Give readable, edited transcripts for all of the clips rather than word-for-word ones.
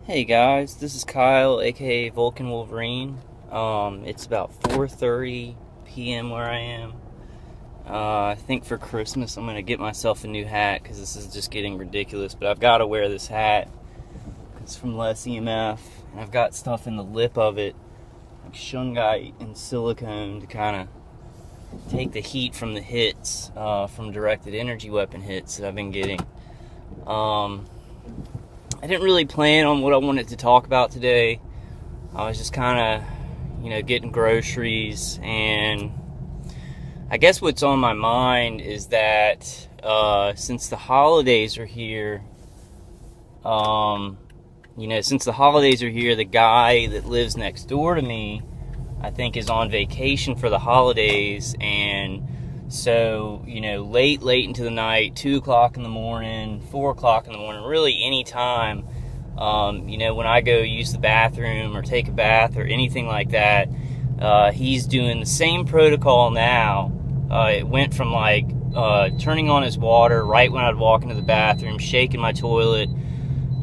Hey guys, this is Kyle, aka Vulcan Wolverine. It's about 4:30 p.m. where I am. I think for Christmas I'm gonna get myself a new hat because this is just getting ridiculous. But I've got to wear this hat. It's from Less EMF, and I've got stuff in the lip of it, like shungite and silicone, to kind of take the heat from the hits, from directed energy weapon hits that I've been getting. I didn't really plan on what I wanted to talk about today. I was just kind of, getting groceries, and I guess what's on my mind is that since the holidays are here, the guy that lives next door to me, I think, is on vacation for the holidays, and so, late into the night, 2 o'clock in the morning, 4 o'clock in the morning, really any time, when I go use the bathroom or take a bath or anything like that, he's doing the same protocol now. It went from turning on his water right when I'd walk into the bathroom, shaking my toilet,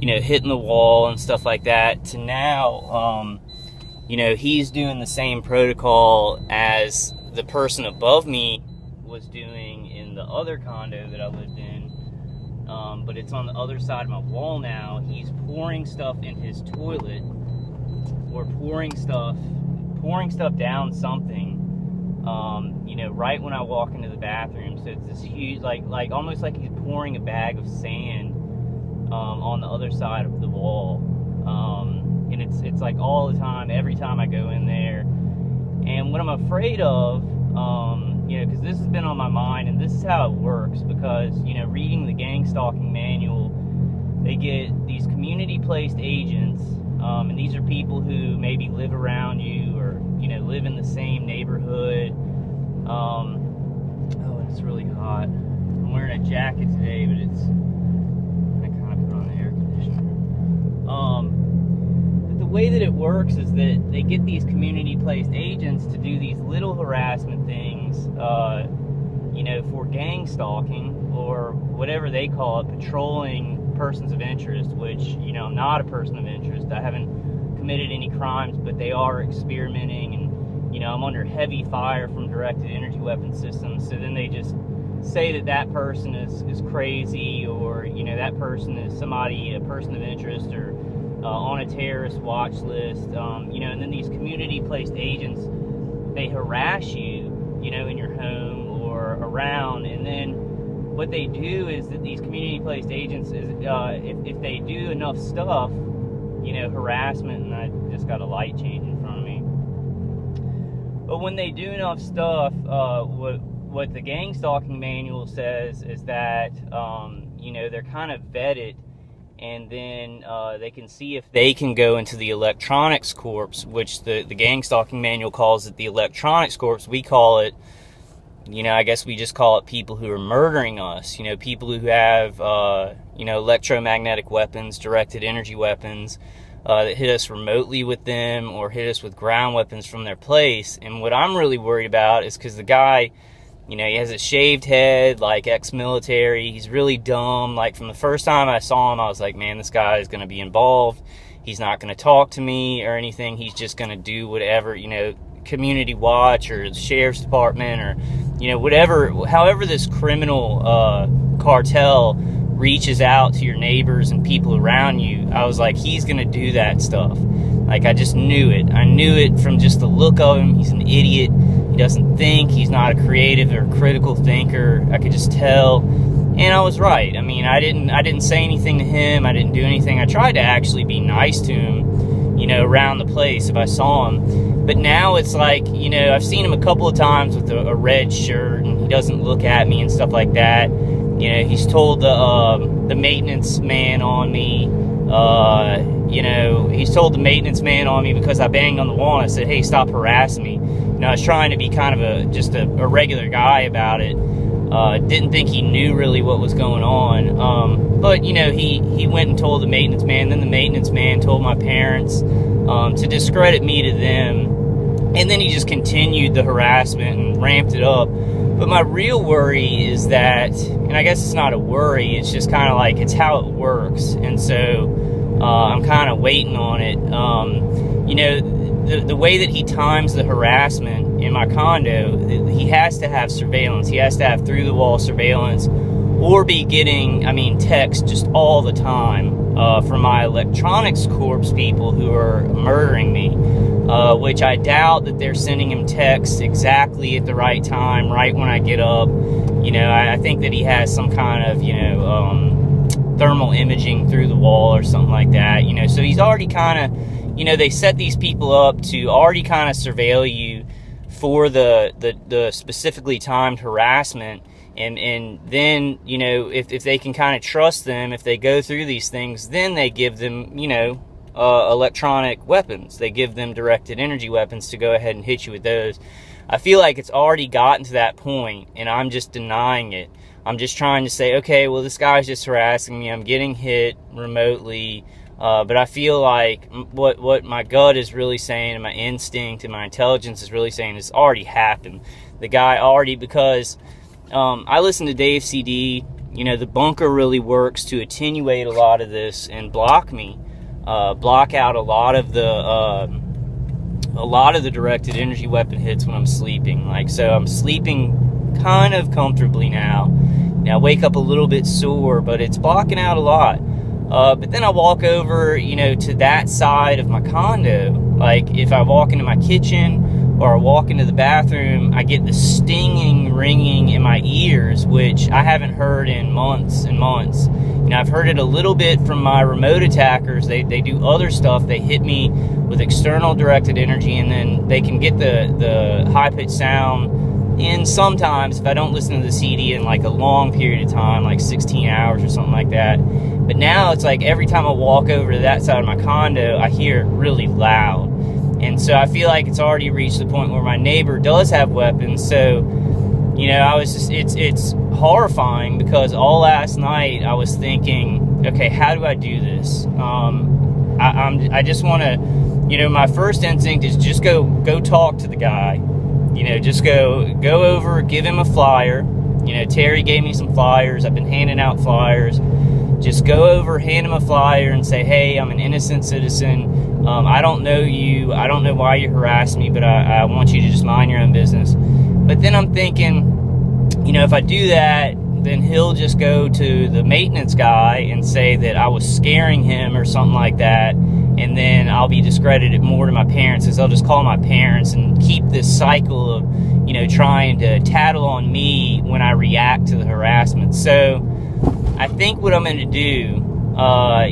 hitting the wall and stuff like that, to now, he's doing the same protocol as the person above me was doing in the other condo that I lived in, but it's on the other side of my wall now. He's pouring stuff in his toilet, or pouring stuff down something, right when I walk into the bathroom. So it's this huge, like almost like he's pouring a bag of sand on the other side of the wall, and it's like all the time, every time I go in there. And what I'm afraid of, because this has been on my mind, and this is how it works, because, reading the gang stalking manual, they get these community-placed agents, and these are people who maybe live around you, or, live in the same neighborhood. Oh, it's really hot. I'm wearing a jacket today, but I kind of put on the air conditioner. The way that it works is that they get these community-placed agents to do these little harassment things, for gang stalking, or whatever they call it, patrolling persons of interest, which, I'm not a person of interest. I haven't committed any crimes, but they are experimenting, and, I'm under heavy fire from directed energy weapon systems. So then they just say that person is crazy, or, that person is a person of interest, or on a terrorist watch list, and then these community-placed agents, they harass you, in your home or around. And then what they do is that these community-placed agents, if they do enough stuff, harassment, and I just got a light change in front of me. But when they do enough stuff, what the gang stalking manual says is that, they're kind of vetted, and then they can see if they can go into the electronics corps, which the gang stalking manual calls it the electronics corps. We call it, I guess we just call it people who are murdering us, people who have, electromagnetic weapons, directed energy weapons, that hit us remotely with them, or hit us with ground weapons from their place. And what I'm really worried about is because the guy, he has a shaved head, like ex-military. He's really dumb. Like, from the first time I saw him, I was like, man, this guy is going to be involved. He's not going to talk to me or anything. He's just going to do whatever, community watch or the sheriff's department, or, whatever, however this criminal cartel reaches out to your neighbors and people around you. I was like, he's going to do that stuff. Like, I just knew it. I knew it from just the look of him. He's an idiot. He doesn't think. He's not a creative or critical thinker. I could just tell. And I was right. I mean, I didn't say anything to him. I didn't do anything. I tried to actually be nice to him, around the place if I saw him. But now it's like, I've seen him a couple of times with a red shirt, and he doesn't look at me and stuff like that. He's told the maintenance man on me, he's told the maintenance man on me because I banged on the wall, and I said, hey, stop harassing me. I was trying to be kind of just a regular guy about it. Didn't think he knew really what was going on. But, he went and told the maintenance man. Then the maintenance man told my parents to discredit me to them. And then he just continued the harassment and ramped it up. But my real worry is that, and I guess it's not a worry, it's just kind of like, it's how it works. And so I'm kind of waiting on it. You know, the way that he times the harassment in my condo, he has to have surveillance. He has to have through-the-wall surveillance, or be getting, I mean, texts just all the time from my electronics corps people who are murdering me, which I doubt that they're sending him texts exactly at the right time, right when I get up. You know, I think that he has some kind of, you know, thermal imaging through the wall or something like that, you know. So he's already kind of, you know, they set these people up to already kind of surveil you for the specifically timed harassment. And then, you know, if they can kind of trust them, if they go through these things, then they give them, you know, electronic weapons. They give them directed energy weapons to go ahead and hit you with those. I feel like it's already gotten to that point, and I'm just denying it. I'm just trying to say, okay, well, this guy's just harassing me. I'm getting hit remotely. But I feel like what my gut is really saying, and my instinct and my intelligence is really saying, has already happened. The guy already, because I listen to Dave CD. You know, the bunker really works to attenuate a lot of this and block me, block out a lot of the directed energy weapon hits when I'm sleeping. Like, so I'm sleeping kind of comfortably now. Now I wake up a little bit sore, but it's blocking out a lot. But then I walk over, you know, to that side of my condo. Like, if I walk into my kitchen or I walk into the bathroom, I get the stinging, ringing in my ears, which I haven't heard in months and months. You know, I've heard it a little bit from my remote attackers. They do other stuff. They hit me with external directed energy, and then they can get the high-pitched sound in sometimes if I don't listen to the CD in like a long period of time, like 16 hours or something like that. But now it's like every time I walk over to that side of my condo, I hear it really loud. And so I feel like it's already reached the point where my neighbor does have weapons. So, you know, I was just, it's horrifying, because all last night I was thinking, okay, how do I do this? I just want to, you know, my first instinct is just go talk to the guy. You know, just go over, give him a flyer. You know, Terry gave me some flyers. I've been handing out flyers. Just go over, hand him a flyer, and say, hey, I'm an innocent citizen. I don't know you. I don't know why you harassed me, but I want you to just mind your own business. But then I'm thinking, you know, if I do that, then he'll just go to the maintenance guy and say that I was scaring him or something like that. And then I'll be discredited more to my parents, as they'll just call my parents and keep this cycle of, you know, trying to tattle on me when I react to the harassment. So I think what I'm going to do,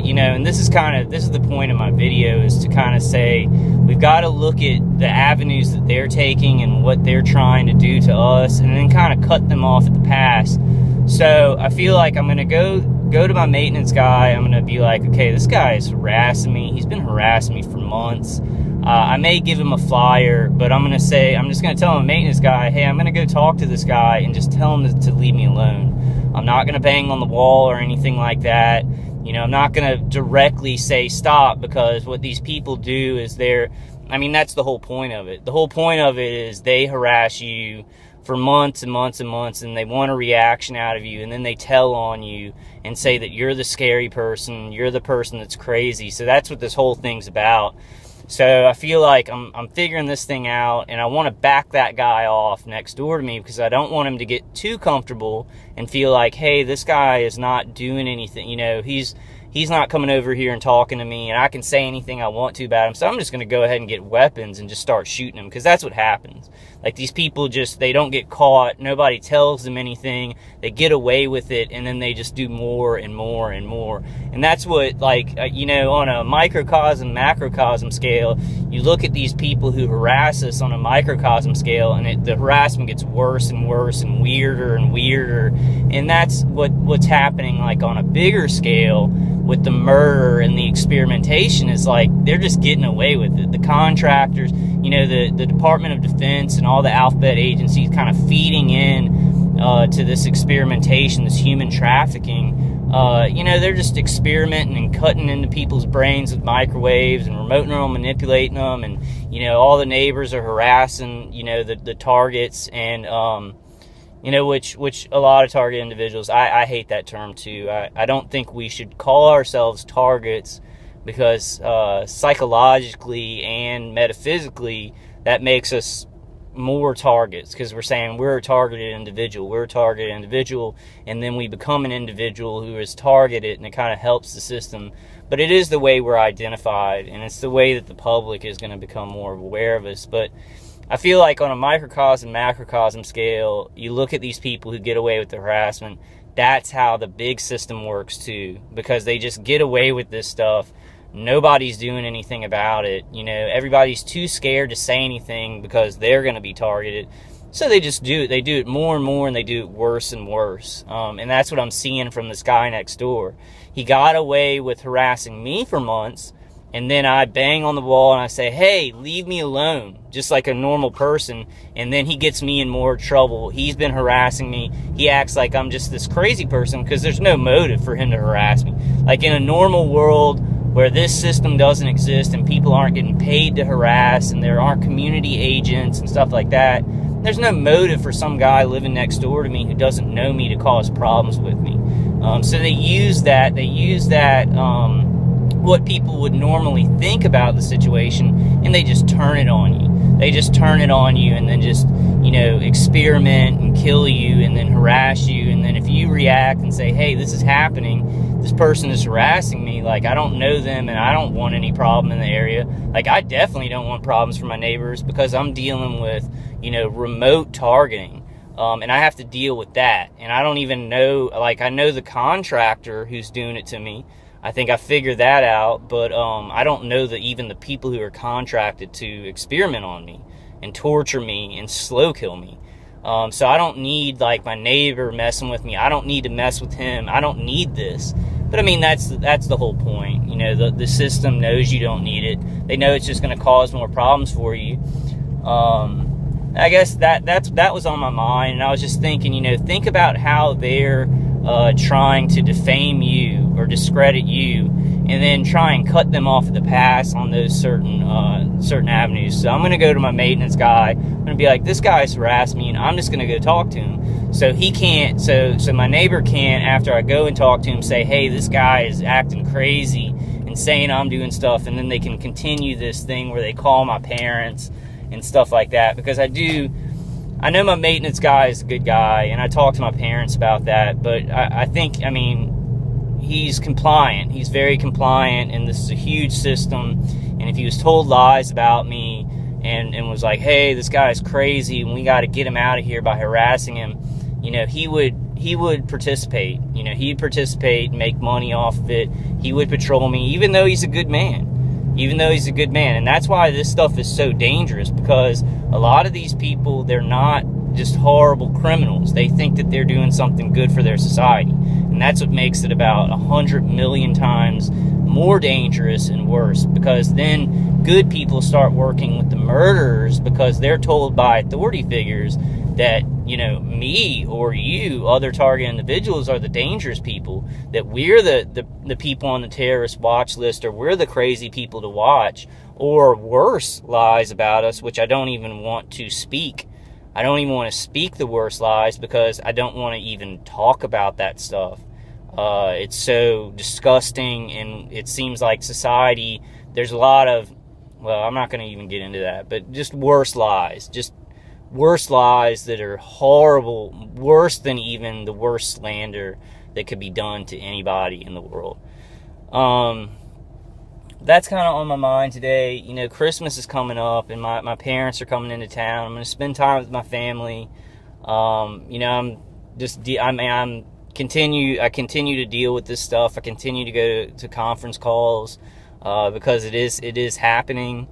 you know, and this is the point of my video, is to kind of say, we've got to look at the avenues that they're taking and what they're trying to do to us, and then kind of cut them off at the pass. So I feel like I'm going to go to my maintenance guy. I'm going to be like, okay, this guy is harassing me. He's been harassing me for months. I may give him a flyer, but I'm just going to tell my maintenance guy, hey, I'm going to go talk to this guy and just tell him to leave me alone. I'm not going to bang on the wall or anything like that. You know, I'm not going to directly say stop, because what these people do is that's the whole point of it. The whole point of it is they harass you for months and months and months, and they want a reaction out of you, and then they tell on you and say that you're the scary person, you're the person that's crazy. So that's what this whole thing's about. So I feel like I'm figuring this thing out, and I want to back that guy off next door to me, because I don't want him to get too comfortable and feel like, hey, this guy is not doing anything. You know, he's not coming over here and talking to me, and I can say anything I want to about him. So I'm just going to go ahead and get weapons and just start shooting him, because that's what happens. Like, these people they don't get caught. Nobody tells them anything. They get away with it, and then they just do more and more and more. And that's what, you know, on a microcosm, macrocosm scale, you look at these people who harass us on a microcosm scale, and the harassment gets worse and worse and weirder and weirder. And that's what's happening, like, on a bigger scale with the murder and the experimentation, is like they're just getting away with it. The contractors, you know, the Department of Defense and all the alphabet agencies kind of feeding in to this experimentation, this human trafficking. You know, they're just experimenting and cutting into people's brains with microwaves and remote neural manipulating them, and, you know, all the neighbors are harassing, you know, the targets, and you know, which a lot of target individuals, I hate that term too. I don't think we should call ourselves targets because psychologically and metaphysically, that makes us more targets, because we're saying we're a targeted individual, and then we become an individual who is targeted, and it kind of helps the system. But it is the way we're identified, and it's the way that the public is going to become more aware of us. But I feel like on a microcosm, macrocosm scale, you look at these people who get away with the harassment, that's how the big system works too, because they just get away with this stuff. Nobody's doing anything about it. You know, everybody's too scared to say anything because they're going to be targeted. So they just do it. They do it more and more, and they do it worse and worse. And that's what I'm seeing from this guy next door. He got away with harassing me for months, and then I bang on the wall and I say, hey, leave me alone, just like a normal person. And then he gets me in more trouble. He's been harassing me. He acts like I'm just this crazy person because there's no motive for him to harass me. Like in a normal world where this system doesn't exist and people aren't getting paid to harass and there aren't community agents and stuff like that, there's no motive for some guy living next door to me who doesn't know me to cause problems with me. So they use that, what people would normally think about the situation, and they just turn it on you. They just turn it on you and then just, you know, experiment and kill you and then harass you. And then if you react and say, hey, this is happening, this person is harassing me, like I don't know them and I don't want any problem in the area. Like I definitely don't want problems for my neighbors because I'm dealing with, you know, remote targeting. And I have to deal with that. And I don't even know, like I know the contractor who's doing it to me. I think I figured that out, but I don't know even the people who are contracted to experiment on me and torture me and slow kill me. So I don't need like my neighbor messing with me. I don't need to mess with him. I don't need this. But I mean, that's the whole point. You know, the system knows you don't need it. They know it's just going to cause more problems for you. I guess that was on my mind, and I was just thinking, you know, think about how they're trying to defame you or discredit you, and then try and cut them off at the pass on those certain avenues. So I'm going to go to my maintenance guy. I'm going to be like, this guy's harassed me, and I'm just going to go talk to him. So he can't, so my neighbor can't, after I go and talk to him, say, hey, this guy is acting crazy and saying I'm doing stuff, and then they can continue this thing where they call my parents and stuff like that. Because I know my maintenance guy is a good guy, and I talk to my parents about that, but I think, I mean, he's compliant. He's very compliant, and this is a huge system. And if he was told lies about me and was like, hey, this guy's crazy and we got to get him out of here by harassing him, you know, he would participate. You know, he'd participate and make money off of it. He would patrol me, even though he's a good man. And that's why this stuff is so dangerous, because a lot of these people, they're not just horrible criminals. They think that they're doing something good for their society. And that's what makes it about 100 million times more dangerous and worse, because then good people start working with the murderers because they're told by authority figures that, you know, me or you, other target individuals, are the dangerous people, that we're the people on the terrorist watch list, or we're the crazy people to watch, or worse, lies about us, which I don't even want to speak. I don't even want to speak the worst lies because I don't want to even talk about that stuff. It's so disgusting, and it seems like society, there's a lot of, well, I'm not going to even get into that, but just worse lies that are horrible, worse than even the worst slander that could be done to anybody in the world. That's kind of on my mind today. You know, Christmas is coming up, and my parents are coming into town. I'm going to spend time with my family. You know, I continue to deal with this stuff. I continue to go to conference calls because it is happening.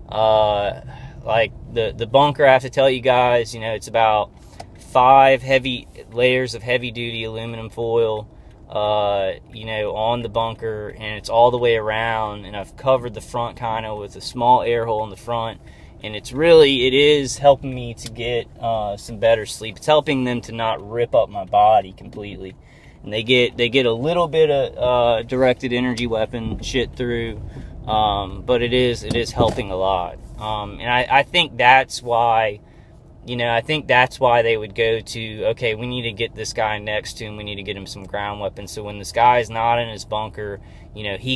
Like the bunker, I have to tell you guys, you know, it's about 5 heavy layers of heavy duty aluminum foil, you know, on the bunker, and it's all the way around, and I've covered the front kind of with a small air hole in the front, and it is helping me to get some better sleep. It's helping them to not rip up my body completely, and they get a little bit of directed energy weapon shit through, but it is helping a lot. And I think that's why, you know, they would go to, okay, we need to get this guy next to him, we need to get him some ground weapons, so when this guy's not in his bunker, you know, he